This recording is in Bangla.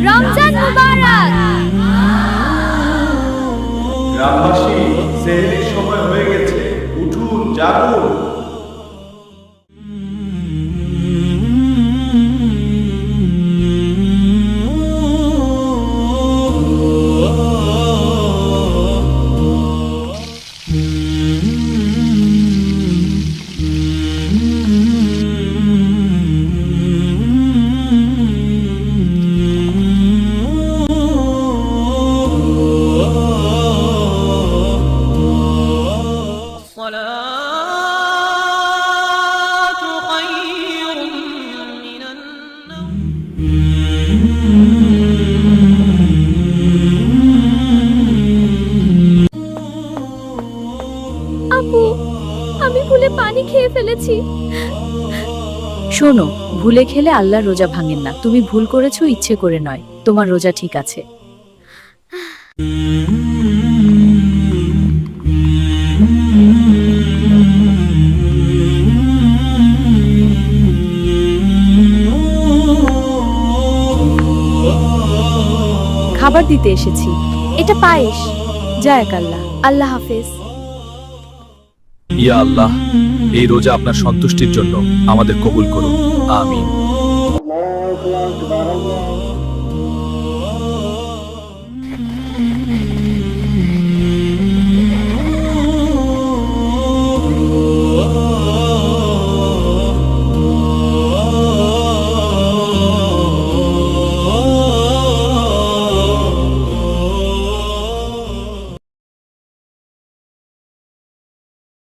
রমজান মুবারক। গ্রামবাসী, সেহরির সময় হয়ে গেছে, উঠুন, জাগুন। الصلاة خير من النوم আপু, আমি ভুলে পানি খেয়ে ফেলেছি। শোনো, ভুলে খেলে আল্লাহর রোজা ভাঙেন না। তুমি ভুল করেছো, ইচ্ছে করে নয়। তোমার রোজা ঠিক আছে। খাবার দিতে এসেছি। এটা পায়েস। জায়াক আল্লাহ। আল্লাহ হাফেজ। ইয়া আল্লাহ, এই রোজা আপনার সন্তুষ্টির জন্য আমাদের কবুল করুন। আমিন।